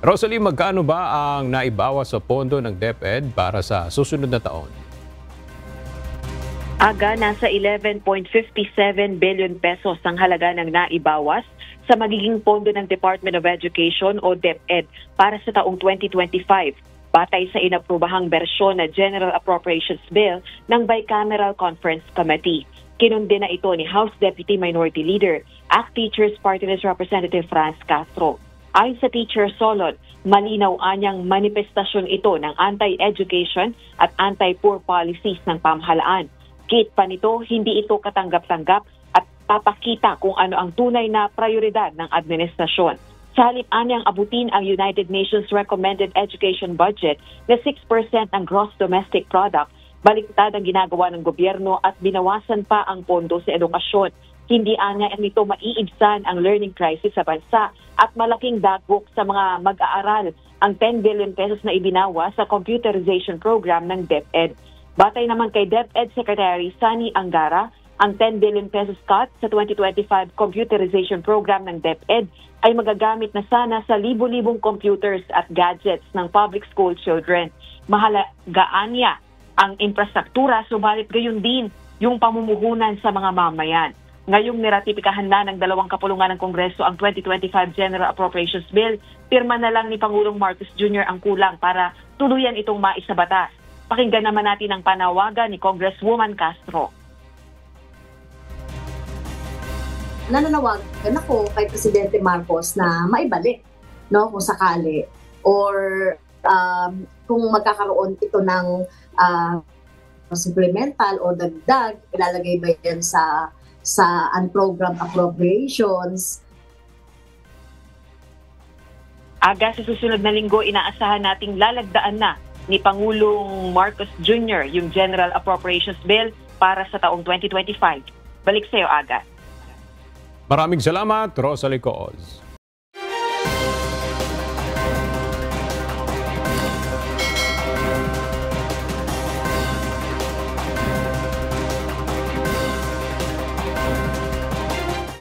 Rosalie, magkano ba ang naibawas sa pondo ng DepEd para sa susunod na taon? Aga, nasa 11.57 billion pesos ang halaga ng naibawas sa magiging pondo ng Department of Education o DepEd para sa taong 2025. Batay sa inaprubahang bersyon na General Appropriations Bill ng Bicameral Conference Committee. Kinundi na ito ni House Deputy Minority Leader, ACT Teachers Party List Representative Franz Castro. Ayon sa Teacher Solon, malinaw anyang manifestasyon ito ng anti-education at anti-poor policies ng pamahalaan. Kit pa nito, hindi ito katanggap-tanggap at papakita kung ano ang tunay na prioridad ng administrasyon. Sa halip anyang abutin ang United Nations Recommended Education Budget na 6% ng gross domestic product, baliktad ang ginagawa ng gobyerno at binawasan pa ang pondo sa edukasyon. Hindi anya nito maiibsan ang learning crisis sa bansa at malaking dagok sa mga mag-aaral ang 10 billion pesos na ibinawa sa computerization program ng DepEd. Batay naman kay DepEd Secretary Sani Angara, ang 10 billion pesos cut sa 2025 computerization program ng DepEd ay magagamit na sana sa libu-libong computers at gadgets ng public school children. Mahalagaan niya ang infrastruktura, subalit gayon din yung pamumuhunan sa mga mamayan. Ngayong niratipikahan na ng dalawang kapulungan ng Kongreso ang 2025 General Appropriations Bill, pirma na lang ni Pangulong Marcos Jr. ang kulang para tuluyan itong maisabatas. Pakinggan naman natin ang panawagan ni Congresswoman Castro. Nananawagan ako kay Presidente Marcos na maibalik, no, kung sakali, or kung magkakaroon ito ng supplemental o dagdag, ilalagay ba yan sa unprogrammed appropriations. Aga, sa susunod na linggo, inaasahan nating lalagdaan na ni Pangulong Marcos Jr. yung General Appropriations Bill para sa taong 2025. Balik sa iyo, Aga. Maraming salamat, Rosalie Coos.